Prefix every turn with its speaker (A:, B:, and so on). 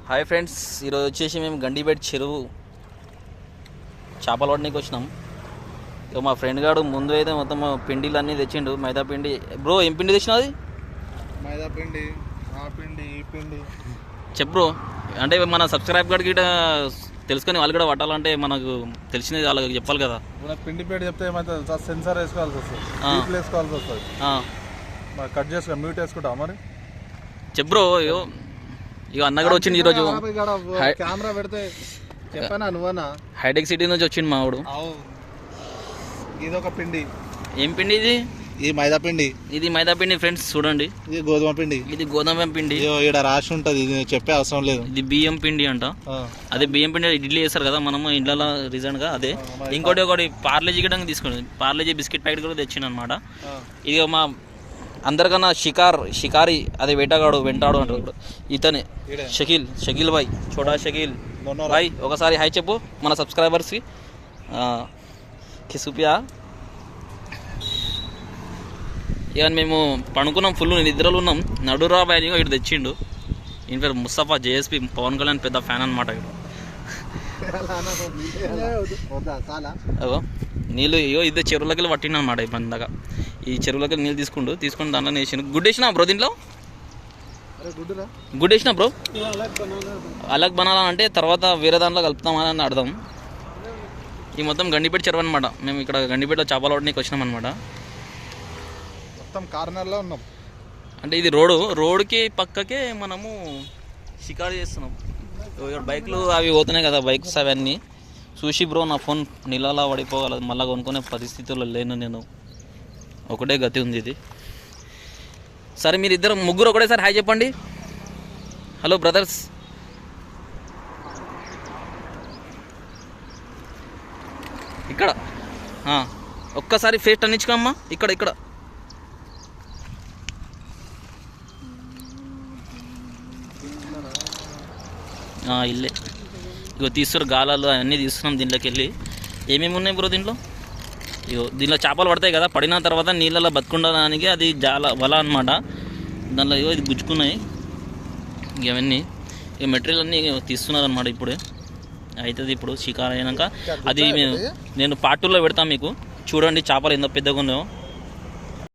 A: Hi friends, ఈరోజు వచ్చేసి మేము గండిపేట చెరువు చేపలు పట్టడానికి వచ్చినాం. ఇక మా ఫ్రెండ్ గారు ముందు అయితే మొత్తం పిండిలు అన్నీ తెచ్చిండు. మైదా పిండి. బ్రో ఏం పిండి తెచ్చినావు? అది
B: మైదా పిండి, ఆ పిండి, ఈ పిండి.
A: చెప్పు బ్రో. అంటే మన సబ్స్క్రైబ్ గారికి గిట్ట తెలుసుకొని వాళ్ళు కూడా పట్టాలంటే మనకు తెలిసినది వాళ్ళకి చెప్పాలి కదా.
B: పిండి పేరు చెప్తే ఏమైతే సెన్సార్ వేసుకోవాల్సి వస్తుంది, వేసుకోవాల్సి వస్తుంది. కట్ చేసుకో, మ్యూట్ వేసుకుంటా మరి.
A: చెప్పు బ్రో. ఇక అన్న కూడా వచ్చింది ఈరోజు.
B: కెమెరా పెడితే చెప్పానా నువ్వన్నా?
A: హైటెక్ సిటీ నుంచి వచ్చింది మా వాడు.
B: ఇది ఒక పిండి.
A: ఏం పిండి ఇది?
B: ఇది మైదా పిండి.
A: ఇది మైదా పిండి ఫ్రెండ్స్, చూడండి.
B: ఇది గోధుమ పిండి.
A: ఇది గోధుమ పిండి.
B: ఇక్కడ రాసి ఉంటది, ఇది చెప్పే అవసరం లేదు.
A: ఇది బియ్యం పిండి అంట. అదే బియ్యం పిండి ఇడ్లీ చేస్తారు కదా మనము ఇంట్లో రీజన్ గా. అదే ఒకటి పార్లేజీ గిడంగా తీసుకోండి. పార్లేజీ బిస్కెట్ ప్యాకెట్ కూడా తెచ్చింది అనమాట. ఇది మా అందరికన్నా షికారి అదే వేటగాడు వెంటాడు అంటారు ఇతనే. షకీల్ భాయ్, చోటా షకీల్ భాయ్. ఒకసారి హాయ్ చెప్పు మన సబ్స్క్రైబర్స్కి. కిసుపియా. ఇక మేము పడుకున్నాం, ఫుల్ నిద్రలు ఉన్నాం. నడురా బాయ్ ఇటు తెచ్చిండు. ఈయన పేరు ముస్తఫా, జేఎస్పీ పవన్ కళ్యాణ్ పెద్ద ఫ్యాన్ అనమాట. అగో నీళ్ళు ఇద్దరు చెరువులకి పట్టిండు అనమాట. ఇబ్బంది దాకా ఈ చెరువులకి నీళ్ళు తీసుకుని దాంట్లో వేసిండు. గుడ్ వేసినా బ్రో దీంట్లో? గుడ్ వేసినా బ్రో. అలాగ్ బనాలా అంటే తర్వాత వేరే దాంట్లో కలుపుతామని అర్థం. ఈ మొత్తం గండిపేట చెరువు అనమాట. మేము ఇక్కడ గండిపేటలో చేపలు పట్టడానికి వచ్చినాం అనమాట.
B: మొత్తం కార్నర్లో ఉన్నాం. అంటే
A: ఇది రోడ్కి పక్కకే మనము షికారు చేస్తున్నాం. ఇక్కడ బైక్లు అవి పోతున్నాయి కదా, బైక్స్ అవన్నీ చూసి బ్రో నా ఫోన్ నీళ్ళలా పడిపోగలదు. మళ్ళీ కొనుక్కునే పరిస్థితుల్లో లేను నేను. ఒకటే గతి ఉంది ఇది. సరే మీరు ఇద్దరు ముగ్గురు ఒకటేసారి హాయ్ చెప్పండి. Hello brothers. ఇక్కడ ఒక్కసారి ఫేస్ట్ అన్నించుకోమ్మా. ఇక్కడ ఇల్లే. ఇగో తీస్తున్నారు గాలాలు అవన్నీ తీస్తున్నాం. దీంట్లోకి వెళ్ళి ఏమేమి ఉన్నాయి బ్రో దీంట్లో? ఇగో దీంట్లో చేపలు పడతాయి కదా, పడిన తర్వాత నీళ్ళలో బతుకుండడానికి అది వల అనమాట. దాంట్లో ఇగో ఇది గుచ్చుకున్నాయి. ఇవన్నీ ఇక మెటీరియల్ అన్నీ తీస్తున్నారు అనమాట. ఇప్పుడే అవుతుంది. ఇప్పుడు షికారు అయినాక అది నేను పార్ట్ 2లో పెడతాను మీకు. చూడండి చేపలు ఎంత పెద్దగా ఉన్నాయో.